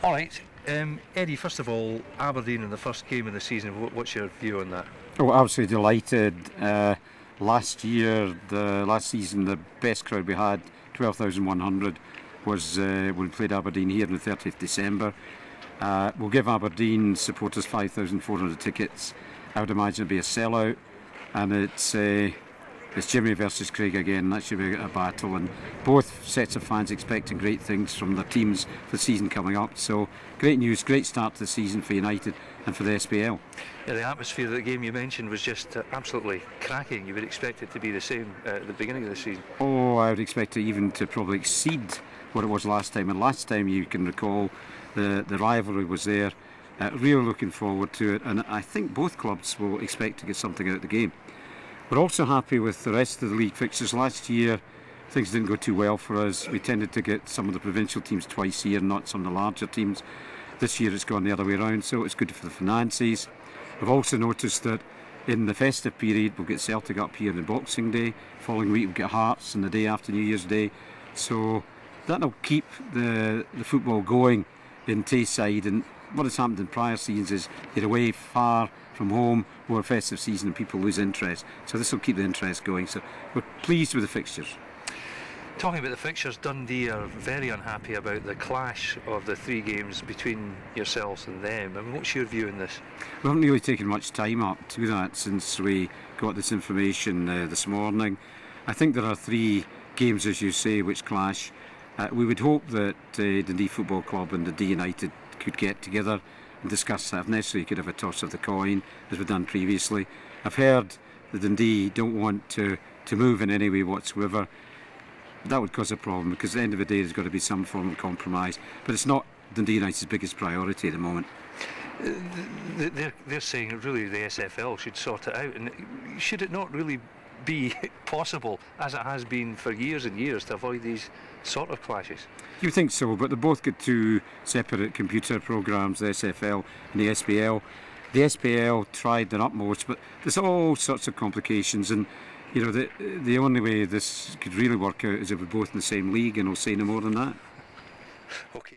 All right, Eddie, first of all, Aberdeen in the first game of the season, what's your view on that? Oh, absolutely delighted. Last season, the best crowd we had, 12,100, was when we played Aberdeen here on the 30th December. We'll give Aberdeen supporters 5,400 tickets. I would imagine it'll be a sellout, and it's Jimmy versus Craig again. That should be a battle, and both sets of fans expecting great things from their teams for the season coming up. So great news, great start to the season for United and for the SPL. Yeah, the atmosphere of the game you mentioned was just absolutely cracking. You would expect it to be the same at the beginning of the season. Oh, I would expect it even to probably exceed what it was last time. And last time, you can recall, the rivalry was there. Really looking forward to it, and I think both clubs will expect to get something out of the game. We're also happy with the rest of the league fixtures. Last year, things didn't go too well for us. We tended to get some of the provincial teams twice a year, not some of the larger teams. This year it's gone the other way around, so it's good for the finances. We've also noticed that in the festive period, we'll get Celtic up here on Boxing Day. Following week, we'll get Hearts on the day after New Year's Day. So that'll keep the football going in Tayside. And what has happened in prior seasons is you're away far from home over a festive season and people lose interest. So this will keep the interest going. So we're pleased with the fixtures. Talking about the fixtures, Dundee are very unhappy about the clash of the three games between yourselves and them. I mean, what's your view on this? We haven't really taken much time up to that since we got this information this morning. I think there are three games, as you say, which clash. We would hope that Dundee Football Club and Dundee United could get together and discuss that. If necessary, you could have a toss of the coin, as we've done previously. I've heard that Dundee don't want to move in any way whatsoever. That would cause a problem, because at the end of the day there's got to be some form of compromise. But it's not Dundee United's biggest priority at the moment. They're saying that really the SFL should sort it out, and should it not really be possible, as it has been for years and years, to avoid these sort of clashes? You think so, but they both get two separate computer programmes, the SFL and the SPL. The SPL tried their utmost, but there's all sorts of complications, and you know, the only way this could really work out is if we're both in the same league, and I'll say no more than that. Okay.